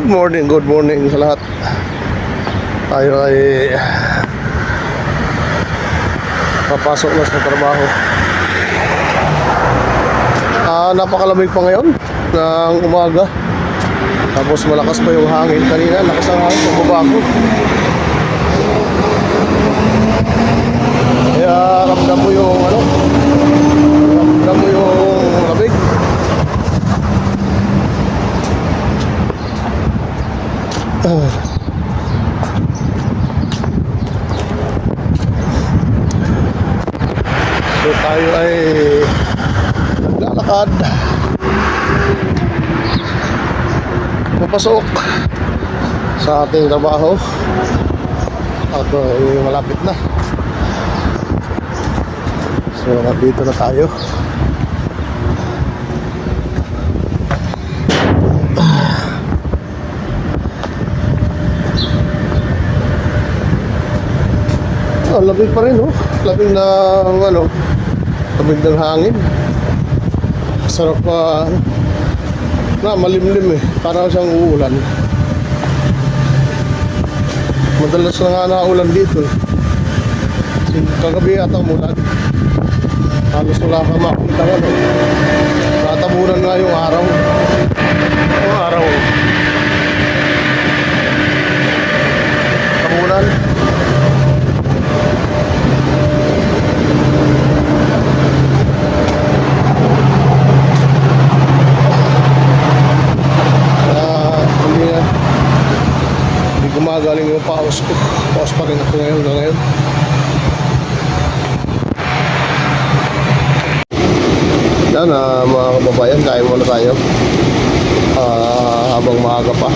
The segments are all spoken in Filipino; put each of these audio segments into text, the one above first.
good morning sa lahat. Tayo ay papasok na sa trabaho. Napakalamig pa ngayon ng umaga. Tapos malakas pa yung hangin kanina. Lakas ang hangin sa baba ko. Kaya ramdam mo yung ramdam mo yung lamig. So tayo ay naglalakad papasok sa ating trabaho at malapit na. So nandito na tayo. Lamig pa rin, oh. Lamig ng lamig ng hangin. Sarap pa malimlim eh. Parang siyang uulan. Madalas na nga naulan dito eh. Kagabi ata umulan. Halos wala ka makita nga, no? Natabunan nga yung araw. Yung araw. Tabunan. Gumagaling yung paus ko. Paus pa rin ako ngayon na ngayon. Yan mga kababayan, kain muna tayo habang maaga pa.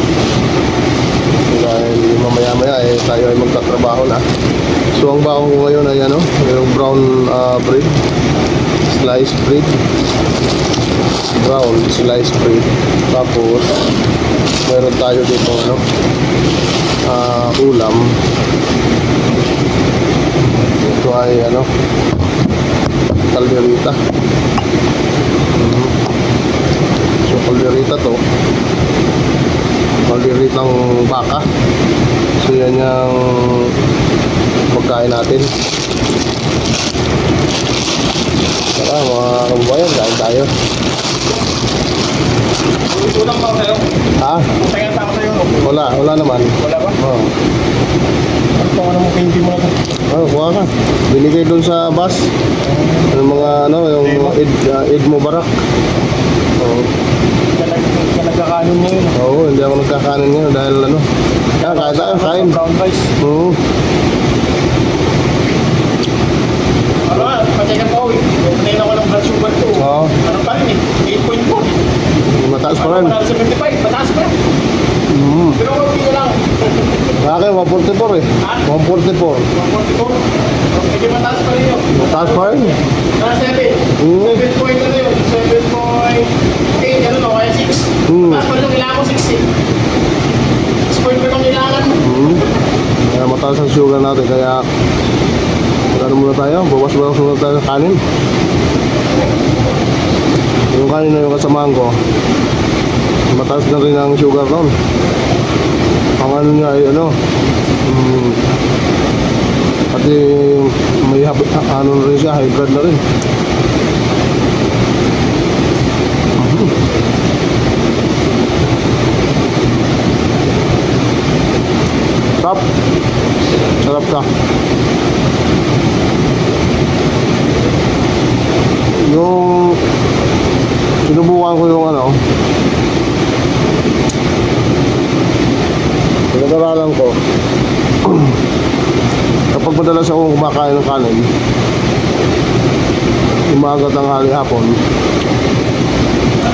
Dahil mamaya maya tayo ay magtatrabaho na. So ang baon ko ngayon ay yung brown bread, sliced bread, brown sliced bread. Tapos meron tayo dito ulam. Ito ay kalderita. So kalderita to, kalderitang baka. So yan yung pagkain natin. Tara mga kababayan, kain tayo. Ulang ba kayo? Ha? Tingnan pa ako sa'yo. Wala naman. Wala ba? Oo. Ano mo hindi mo na? Kuha ka. Binigay doon sa bus. Yung mga yung Eid Mubarak. Oo. Ka nagkakanon ngayon. Oo, hindi ako nagkakanin ngayon dahil kain tayo, kain. Brown rice. Oo. Patay ka pa uwi. Tingnan ko ng blood sugar ko. Oo. Ano pa rin eh? 8.4. Mataas pa rin. 75, mataas pa. Pero hindi ko lang. Akin, 144 eh. Ha? 144. 144. Medyo mataas pa rin yun. Mataas pa rin. Nasa 7. 7 point na yun. 7.8. Ano no? Kaya 6. Mataas pa rin yung kailangan ko 6 eh. 6 point pa itong kailangan mo. Kaya mataas ang sugar natin. Kaya muna tayo. Bawas-bawas muna tayo ng kanin. Yung kanin na yung kasamahan ko, mataas na rin ang sugar doon. Ang niya ay pati may na rin siya, high blood na rin. Sarap ka. Yung sinubukan ko yung pinag-aralan ko kapag madalas akong kumakain ng kanin umaga, tanghali, hapon,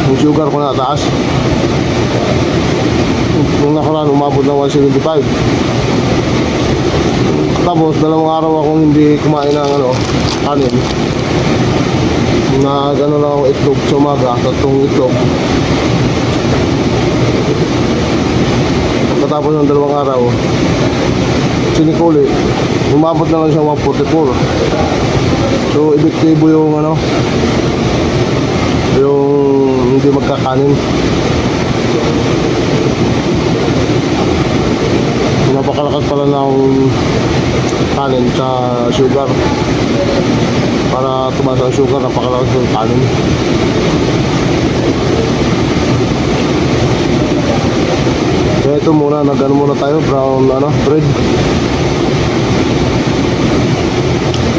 yung sugar ko nataas. Nung nakaraan umabot ng 175. Tapos 2 araw akong hindi kumain ng kanin. Na gano'n lang akong itlog sa umaga, 3 itlog. Pagkatapos ng 2 araw, sinikuli, umabot na lang siya 144. So epektibo yung yung hindi magkakanin. Napakalakas pala ng kanin sa sugar. Para tumaas ang sugar, napakalakas ng kanin. Kaya ito muna, nag-ano muna tayo, brown bread.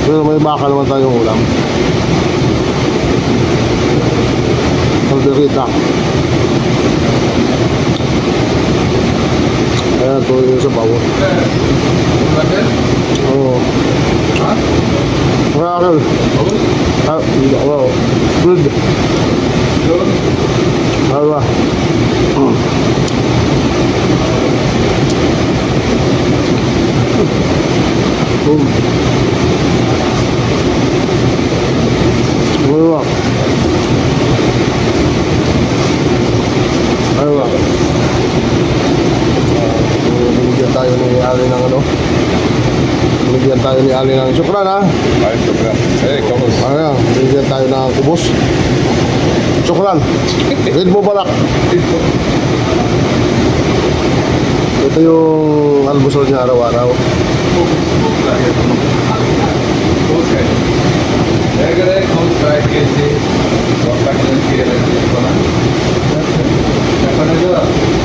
Pero may baka naman tayong ulam. Calderita. Ayan, ito yung sa bawo. Oo. Ha? Mga akal. Hindi ako. Good. Alba. Alba. Alba. Binigyan tayo ni Ali ng binigyan tayo ni Ali ng sukran ha. Ay, sobra. Eh, kamus. Ayan, binigyan tayo ng kubos. Sukran. Read mo balak. Ito yung almusal niya araw-araw. Okay. Egre, kamus kahit kasi. Wakak lang kaya.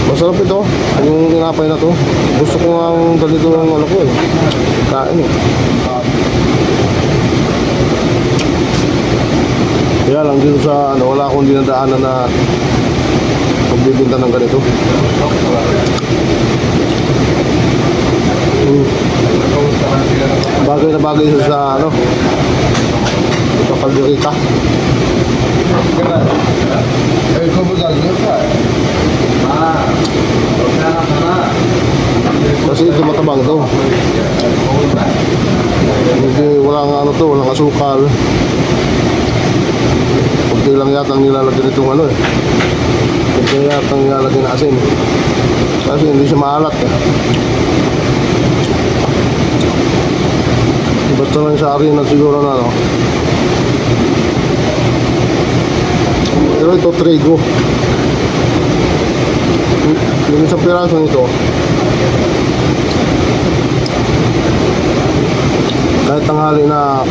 Masarap ito. Yung tinapay na to. Gusto ko nga ganito ng ko eh. Kain eh. Kaya lang dito sa wala akong dinadaanan na pagbibinta ng ganito. Bagay na bagay sa ito kalderita. Eh, kamu lagi apa? Ah, Kasi ito matabang to. Hindi, walang walang asukal. Kunti lang yata ang nilalagyan itong kunti yata ang nilalagyan na asin. Kasi hindi siya maalat eh. Basta lang sa harina siguro na Pero ito trigo. Yung isang piraso nito, kahit tanghali na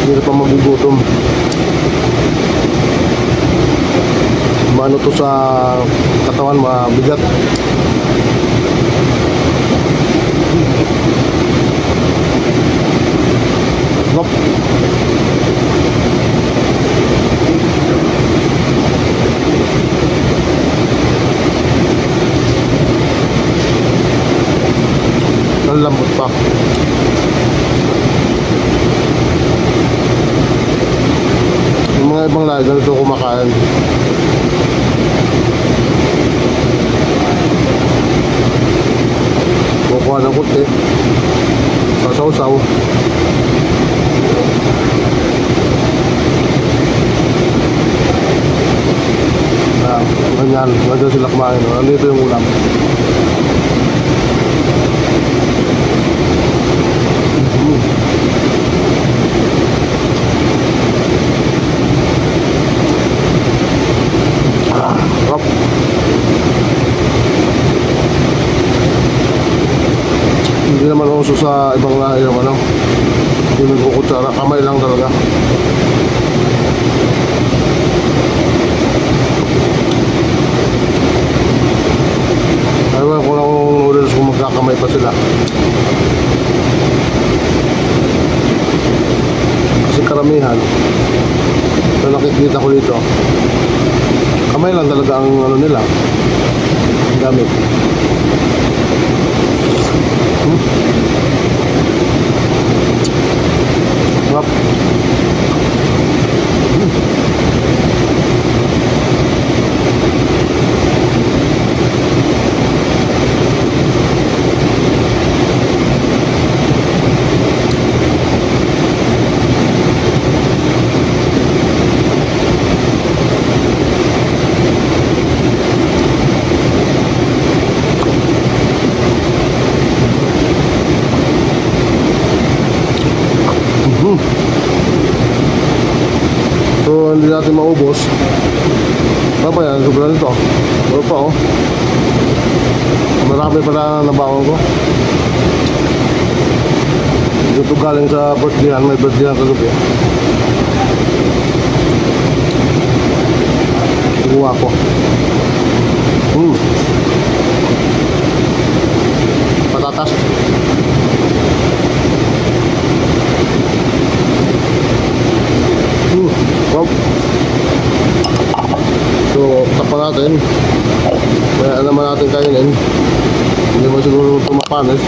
hindi pa magugutom. Maano to sa katawan, mabigat. Hop. Ang lambot pa. Yung mga ibang lahi, ganito kumakain. Kukuha ng kunti. Sasaw-saw. Ganyan. Ganyan sila kumain. Nandito yung ulam. Sarap. Hindi naman uso sa ibang lahi yung yung nagkukutsara, kamay lang talaga. Ayaw ko lang noodles kung magkakamay pa sila. Kasi karamihan na nakikita ko dito, kamay lang talaga ang nila gamit. Sarap. So hindi natin maubos. Ano pa yan? Sobrang nito. Ano pa Marami pala nabangon ko. Dito galing sa birthday, may birthday ang kagabi. Kuha ko. Patatas. Wow. So, tapan natin. Kaya naman natin kainin. Hindi mo siguro tumapanis.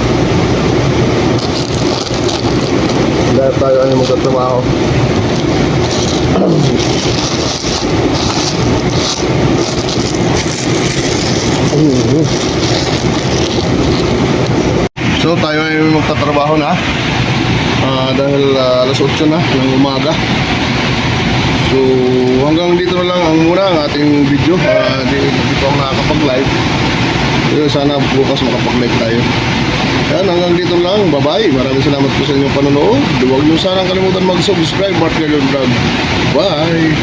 Dahil tayo ay magtatrabaho. So tayo ay magtatrabaho na. Dahil alas 8 na ng umaga. So hanggang dito na lang ang muna ang ating video. Hindi pa ako nakakapag-live. Sana bukas makapag-live tayo. Yan, hanggang dito lang. Bye-bye. Maraming salamat po sa inyong panonood. Huwag niyo sana kalimutan mag-subscribe. Mark Vlog. Bye!